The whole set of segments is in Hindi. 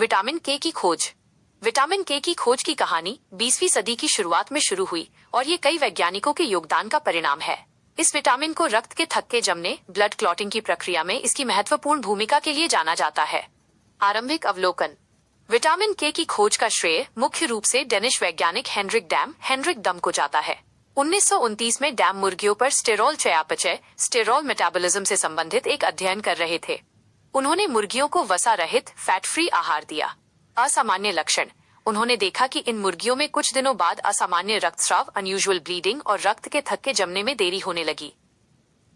विटामिन के की खोज। विटामिन के की खोज की कहानी 20वीं सदी की शुरुआत में शुरू हुई और ये कई वैज्ञानिकों के योगदान का परिणाम है। इस विटामिन को रक्त के थक्के जमने, ब्लड क्लॉटिंग की प्रक्रिया में इसकी महत्वपूर्ण भूमिका के लिए जाना जाता है। आरंभिक अवलोकन। विटामिन के की खोज का श्रेय मुख्य रूप से डेनिश वैज्ञानिक हेनरिक डम को जाता है। 1929 में डैम मुर्गियों पर स्टेरॉल चयापचय मेटाबॉलिज्म से संबंधित एक अध्ययन कर रहे थे। उन्होंने मुर्गियों को वसा रहित फैट फ्री आहार दिया। असामान्य लक्षण। उन्होंने देखा कि इन मुर्गियों में कुछ दिनों बाद असामान्य रक्तस्राव, अनयूजुअल ब्लीडिंग और रक्त के थक्के जमने में देरी होने लगी।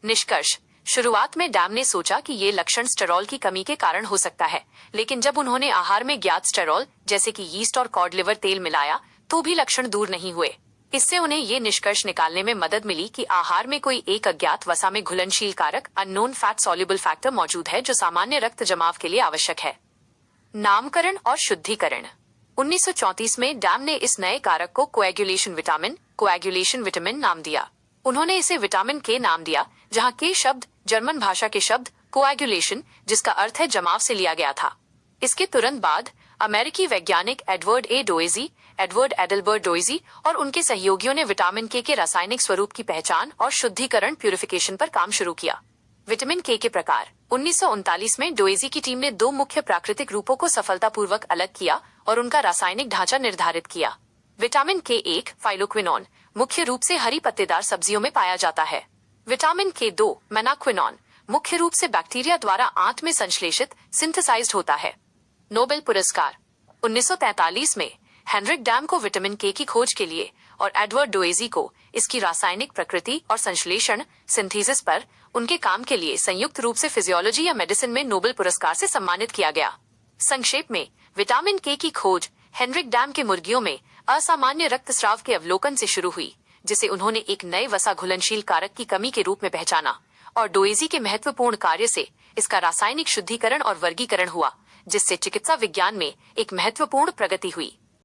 निष्कर्ष। शुरुआत में डैम ने सोचा कि ये लक्षण स्टेरॉल की कमी के कारण हो सकता है, लेकिन जब उन्होंने आहार में ज्ञात स्टेरॉल जैसे कि यीस्ट और कॉड लिवर तेल मिलाया तो भी लक्षण दूर नहीं हुए। इससे उन्हें ये निष्कर्ष निकालने में मदद मिली कि आहार में कोई एक अज्ञात वसा में घुलनशील कारक अननोन फैट सॉल्युबल फैक्टर मौजूद है जो सामान्य रक्त जमाव के लिए आवश्यक है। नामकरण और शुद्धिकरण। 1934 में डैम ने इस नए कारक को कोएगुलेशन विटामिन नाम दिया। उन्होंने इसे विटामिन के नाम दिया, जहां के शब्द जर्मन भाषा के शब्द कोएगुलेशन, जिसका अर्थ है जमाव, से लिया गया था। इसके तुरंत बाद अमेरिकी वैज्ञानिक एडवर्ड एडल्बर्ट डोइजी और उनके सहयोगियों ने विटामिन के रासायनिक स्वरूप की पहचान और शुद्धिकरण प्यूरिफिकेशन पर काम शुरू किया। विटामिन के प्रकार। 1939 में डोइजी की टीम ने 2 मुख्य प्राकृतिक रूपों को सफलतापूर्वक अलग किया और उनका रासायनिक ढांचा निर्धारित किया। विटामिन के1 फाइलोक्विनोन मुख्य रूप से हरी पत्तेदार सब्जियों में पाया जाता है। विटामिन के2 मेनाक्विनोन मुख्य रूप से बैक्टीरिया द्वारा आंत में संश्लेषित सिंथेसाइज्ड होता है। नोबेल पुरस्कार। 1943 में हेनरिक डैम को विटामिन के की खोज के लिए और एडवर्ड डोइजी को इसकी रासायनिक प्रकृति और संश्लेषण सिंथेसिस पर उनके काम के लिए संयुक्त रूप से फिजियोलॉजी या मेडिसिन में नोबेल पुरस्कार से सम्मानित किया गया। संक्षेप में, विटामिन के की खोज हेनरिक डैम के मुर्गियों में असामान्य रक्तस्राव के अवलोकन से शुरू हुई, जिसे उन्होंने एक नए वसा घुलनशील कारक की कमी के रूप में पहचाना, और डोइजी के महत्वपूर्ण कार्य से इसका रासायनिक शुद्धिकरण और वर्गीकरण हुआ, जिससे चिकित्सा विज्ञान में एक महत्वपूर्ण प्रगति हुई।